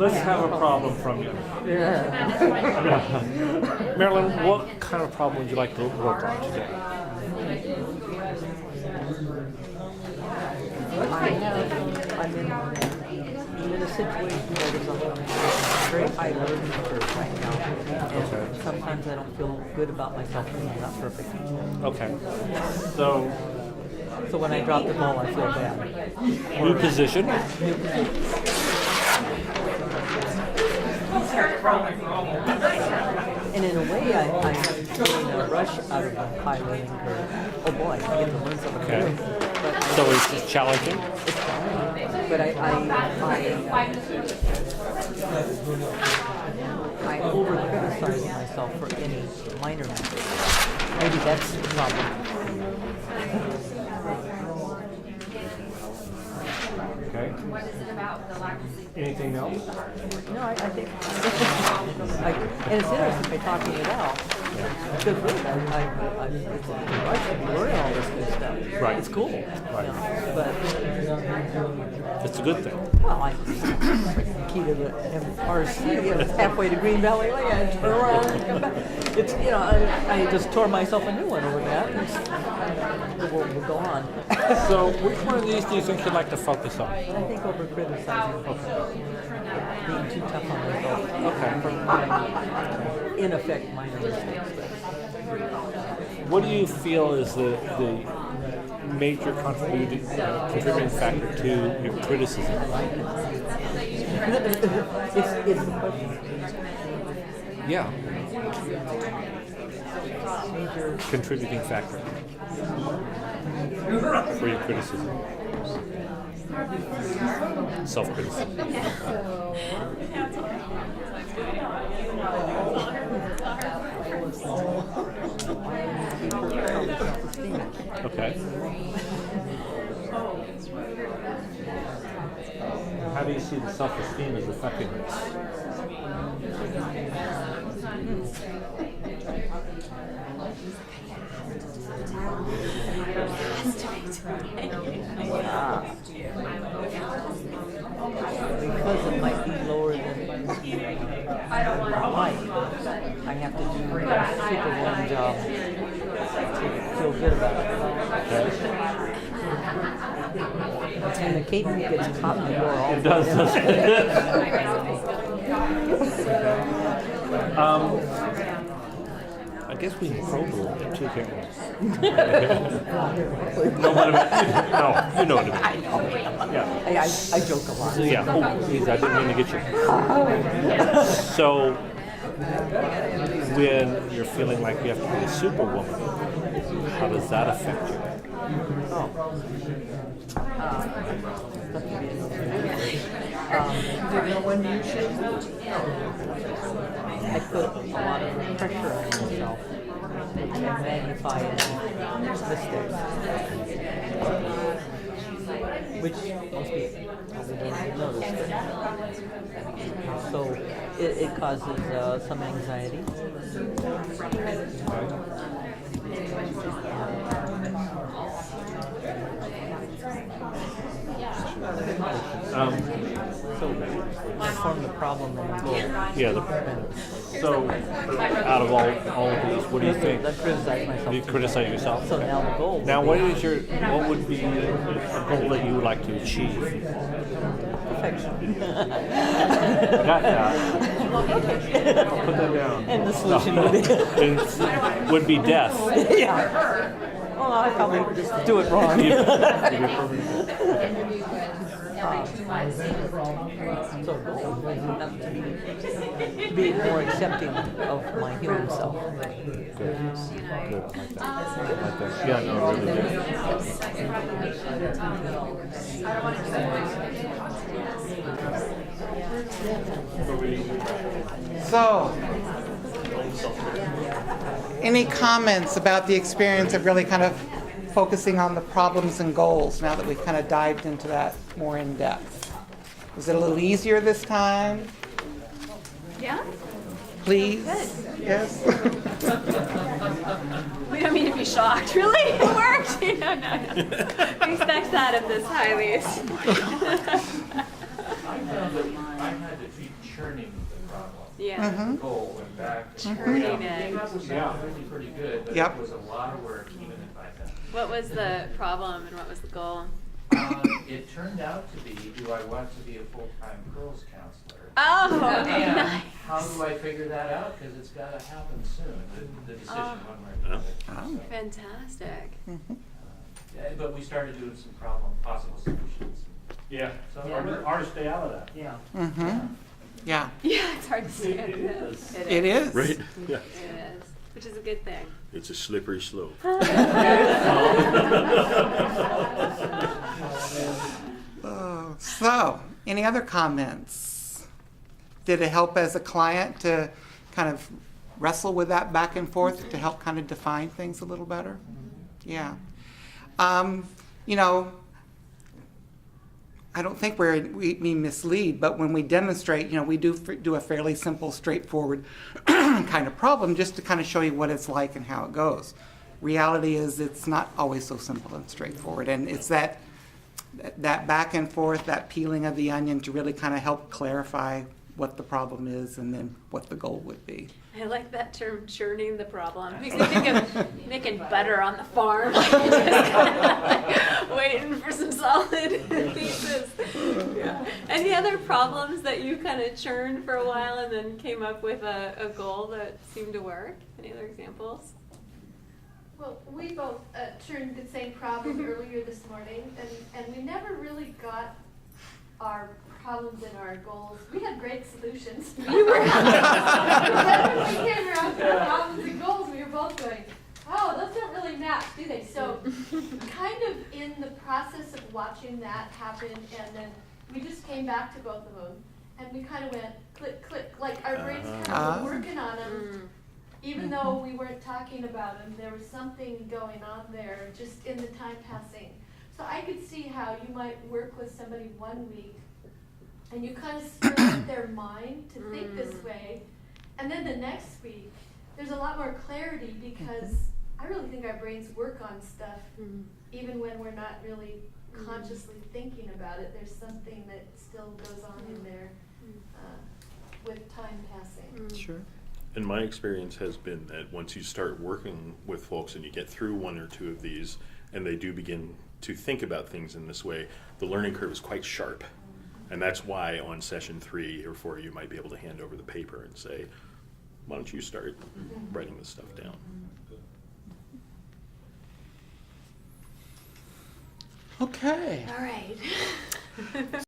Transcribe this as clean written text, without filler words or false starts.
let's have a problem from you. Marilyn, what kind of problem would you like to work on today? I'm in a situation where there's a very high learning curve right now. And sometimes I don't feel good about myself when I'm not perfect. Okay. So, when I drop the ball, I feel bad. new position. And in a way, I'm feeling a rush out of the high learning curve. Oh boy, I get to learn something Okay. new. But So it's challenging. it's challenging. But I over-criticize myself for any minor mistake. Maybe that's the problem. Okay. Anything else? No, I think, and it's interesting by talking it out. Because really, it's a rush to be learning all this new stuff. Right. It's cool. Right. But, It's a good thing. well, I key to the MRC, halfway to Green Valley Way, and turn around and come back. It's, I just tore myself a new one over that. We'll go on. So, which one of these do you think you'd like to focus on? I think over-criticizing. Being too tough on myself. Okay. In effect, minor mistakes. What do you feel is the major contributing factor to your criticism? It's the question. Yeah. Major. Contributing factor for your criticism. Self-criticism. Okay. How do you see the self-esteem as affecting this? Because it might be lower than I like, I have to do a superwoman job to feel good about it. And the cake gets caught in the door all It does. I guess we can probe a little bit too, can't we? No, what about, no, you know what I mean. Yeah. I joke a lot. So, yeah. Oh, geez, I didn't mean to get you. So, when you're feeling like you have to be a superwoman, how does that affect you? I put a lot of pressure on myself and magnify mistakes, which most people probably don't even notice. So it causes some anxiety. So form the problem and the goal. Yeah. So, out of all of these, what do you think? I criticize myself. You criticize yourself. So now the goal. Now, what would be a goal that you would like to achieve? Perfection. Got that. I'll put that down. And the solution would be death. Yeah. Well, I probably just do it wrong. So to be more accepting of my human self. Good. Good. I like that. Yeah, no, really good. So, any comments about the experience of really kind of focusing on the problems and goals now that we've kind of dived into that more in depth? Was it a little easier this time? Yeah? Please? Good. Yes? We don't mean to be shocked. Really? It worked? No. We expect that of this high lease. I had to keep churning the problem. Yeah. The goal went back. Churning it. That was really pretty good, but Yep. it was a lot of work even if I had. What was the problem and what was the goal? It turned out to be, do I want to be a full-time girls counselor? Oh, And nice. how do I figure that out? Because it's got to happen soon, the decision one way or the other. So, Fantastic. yeah, but we started doing some possible solutions. Yeah. So Hard to stay out of that. Yeah. Yeah, Yeah, it's hard to say. It is. it is. Right? Yeah. It is, which is a good thing. It's a slippery slope. Oh, so, any other comments? Did it help as a client to kind of wrestle with that back and forth to help kind of define things a little better? Yeah. You know, I don't think we mislead, but when we demonstrate, you know, we do a fairly simple, straightforward kind of problem just to kind of show you what it's like and how it goes. Reality is it's not always so simple and straightforward, and it's that back and forth, that peeling of the onion to really kind of help clarify what the problem is and then what the goal would be. I like that term, churning the problem. Makes me think of making butter on the farm. Just kind of waiting for some solid pieces. Yeah. Any other problems that you kind of churned for a while and then came up with a goal that seemed to work? Any other examples? Well, we both churned the same problem earlier this morning, and we never really got our problems and our goals. We had great solutions. We were, then when we came around to our problems and goals, we were both going, oh, those don't really match, do they? So kind of in the process of watching that happen, and then we just came back to both of them, and we kind of went click, click, like our brains kind of were working on them. Even though we weren't talking about them, there was something going on there just in the time passing. So I could see how you might work with somebody 1 week and you kind of stir up their mind to think this way. And then the next week, there's a lot more clarity because I really think our brains work on stuff even when we're not really consciously thinking about it. There's something that still goes on in there with time passing. Sure. And my experience has been that once you start working with folks and you get through 1 or 2 of these and they do begin to think about things in this way, the learning curve is quite sharp. And that's why on session 3 or 4 you might be able to hand over the paper and say, why don't you start writing this stuff down? Okay. All right.